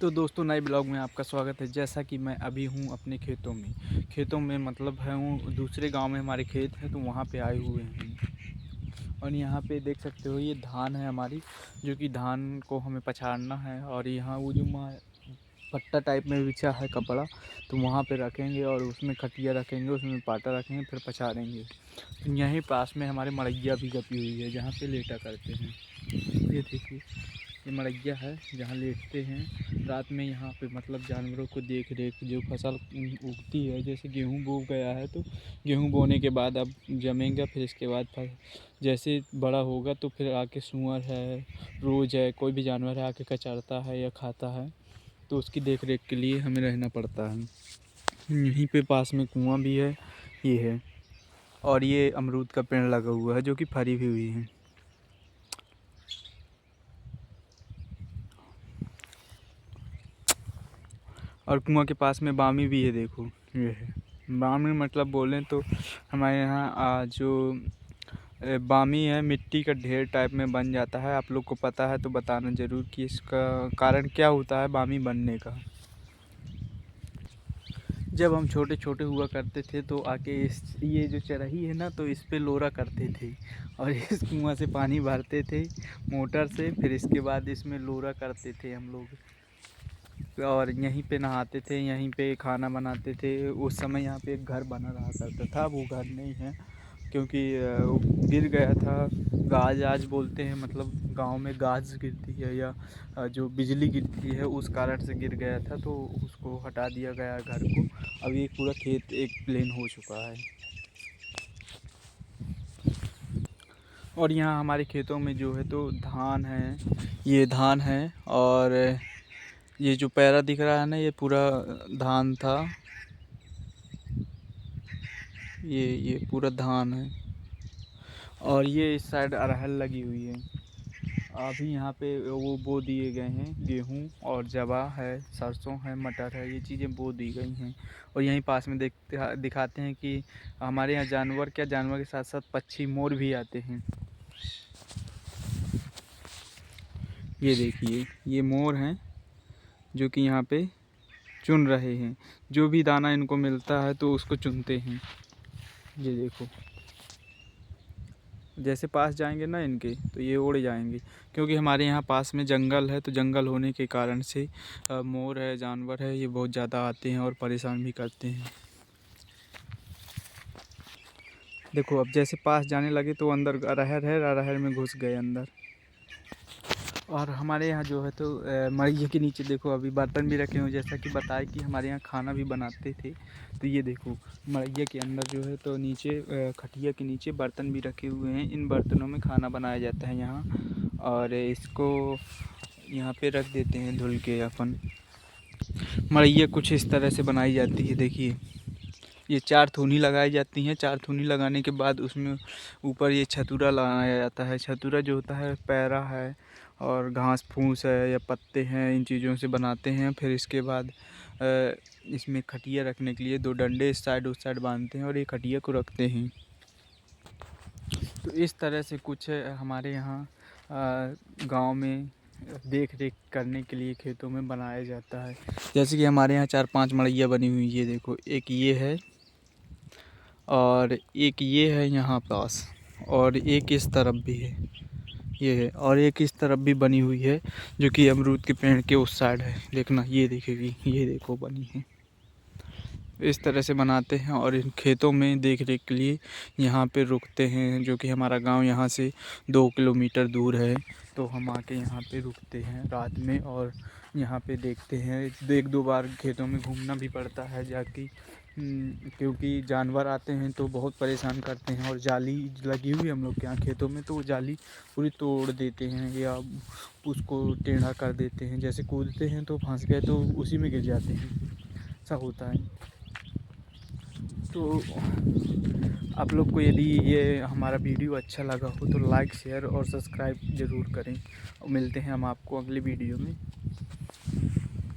तो दोस्तों नए ब्लॉग में आपका स्वागत है। जैसा कि मैं अभी हूँ अपने खेतों में मतलब है हूँ दूसरे गांव में हमारे खेत हैं, तो वहाँ पे आए हुए हैं। और यहाँ पे देख सकते हो ये धान है हमारी, जो कि धान को हमें पछाड़ना है। और यहाँ वो जो पट्टा टाइप में बिछा है कपड़ा, तो वहाँ पे रखेंगे और उसमें खटिया रखेंगे, उसमें पाटा रखेंगे, फिर पछाड़ेंगे। तो यहीं पास में हमारे मड़ैया भी गपी हुई है, जहाँ पे लेटा करते हैं। ये देखिए, ये मड़ैया है जहाँ लेटते हैं रात में। यहाँ पे मतलब जानवरों को देख रेख, जो फसल उगती है, जैसे गेहूँ बो गया है तो गेहूँ बोने के बाद अब जमेगा, फिर इसके बाद जैसे बड़ा होगा तो फिर आके सूअर है, रोज है, कोई भी जानवर है आके कचरता है या खाता है, तो उसकी देख रेख के लिए हमें रहना पड़ता है। यहीं पे पास में कुआं भी है, ये है। और ये अमरूद का पेड़ लगा हुआ है जो कि फरी भी हुई है। और कुआं के पास में बामी भी है, देखो ये है बामी। मतलब बोलें तो हमारे यहाँ जो बामी है, मिट्टी का ढेर टाइप में बन जाता है। आप लोग को पता है तो बताना ज़रूर कि इसका कारण क्या होता है बामी बनने का। जब हम छोटे छोटे हुआ करते थे तो आके ये जो चरही है ना, तो इस पे लोरा करते थे और इस कुआं से पानी भरते थे मोटर से, फिर इसके बाद इसमें लोरा करते थे हम लोग। और यहीं पे नहाते थे, यहीं पे खाना बनाते थे। उस समय यहाँ पे एक घर बना रहा करता था, वो घर नहीं है क्योंकि वो गिर गया था। गाज आज बोलते हैं, मतलब गांव में गाज गिरती है या जो बिजली गिरती है, उस कारण से गिर गया था, तो उसको हटा दिया गया घर को। अब ये पूरा खेत एक प्लेन हो चुका है। और यहाँ हमारे खेतों में जो है तो धान है, ये धान है। और ये जो पैरा दिख रहा है ना, ये पूरा धान था। ये पूरा धान है। और ये इस साइड अरहर लगी हुई है। अभी यहाँ पे वो बो दिए गए हैं गेहूँ, और जवा है, सरसों है, मटर है, ये चीज़ें बो दी गई हैं। और यहीं पास में दिखाते हैं कि हमारे यहाँ जानवर, क्या जानवर के साथ साथ पक्षी, मोर भी आते हैं। ये देखिए, ये मोर हैं जो कि यहाँ पे चुन रहे हैं। जो भी दाना इनको मिलता है तो उसको चुनते हैं। ये देखो, जैसे पास जाएंगे ना इनके, तो ये उड़ जाएंगे। क्योंकि हमारे यहाँ पास में जंगल है, तो जंगल होने के कारण से मोर है, जानवर है, ये बहुत ज़्यादा आते हैं और परेशान भी करते हैं। देखो, अब जैसे पास जाने लगे तो अंदर अरहर है, अरहर में घुस गए अंदर। और हमारे यहाँ जो है तो मड़ैया के नीचे देखो, अभी बर्तन भी रखे हुए, जैसा कि बताया कि हमारे यहाँ खाना भी बनाते थे। तो ये देखो, मड़ैया के अंदर जो है तो नीचे खटिया के नीचे बर्तन भी रखे हुए हैं। इन बर्तनों में खाना बनाया जाता है यहाँ। और इसको यहाँ पे रख देते हैं धुल के अपन। मड़ैया कुछ इस तरह से बनाई जाती है। देखिए, ये 4 थूनी लगाई जाती हैं। 4 थूनी लगाने के बाद उसमें ऊपर ये छतुरा लगाया जाता है। छतुरा जो होता है पैरा है और घास फूस है या पत्ते हैं, इन चीज़ों से बनाते हैं। फिर इसके बाद इसमें खटिया रखने के लिए 2 डंडे इस साइड उस साइड बांधते हैं और ये खटिया को रखते हैं। तो इस तरह से कुछ हमारे यहाँ गांव में देख रेख करने के लिए खेतों में बनाया जाता है। जैसे कि हमारे यहाँ 4-5 मड़ैया बनी हुई है। देखो, एक ये है और एक ये है यहाँ पास, और एक इस तरफ भी है, ये है। और एक इस तरफ भी बनी हुई है जो कि अमरूद के पेड़ के उस साइड है। देखना, ये दिखेगी, ये देखो बनी है। इस तरह से बनाते हैं और इन खेतों में देख रेख के लिए यहाँ पे रुकते हैं, जो कि हमारा गांव यहाँ से 2 किलोमीटर दूर है। तो हम आके यहाँ पे रुकते हैं रात में और यहाँ पे देखते हैं। 1-2 बार खेतों में घूमना भी पड़ता है जाके, क्योंकि जानवर आते हैं तो बहुत परेशान करते हैं। और जाली लगी हुई है हम लोग के यहाँ खेतों में, तो वो जाली पूरी तोड़ देते हैं या उसको टेढ़ा कर देते हैं। जैसे कूदते हैं तो फंस गए तो उसी में गिर जाते हैं, ऐसा होता है। तो आप लोग को यदि ये हमारा वीडियो अच्छा लगा हो तो लाइक, शेयर और सब्सक्राइब ज़रूर करें। और मिलते हैं हम आपको अगले वीडियो में।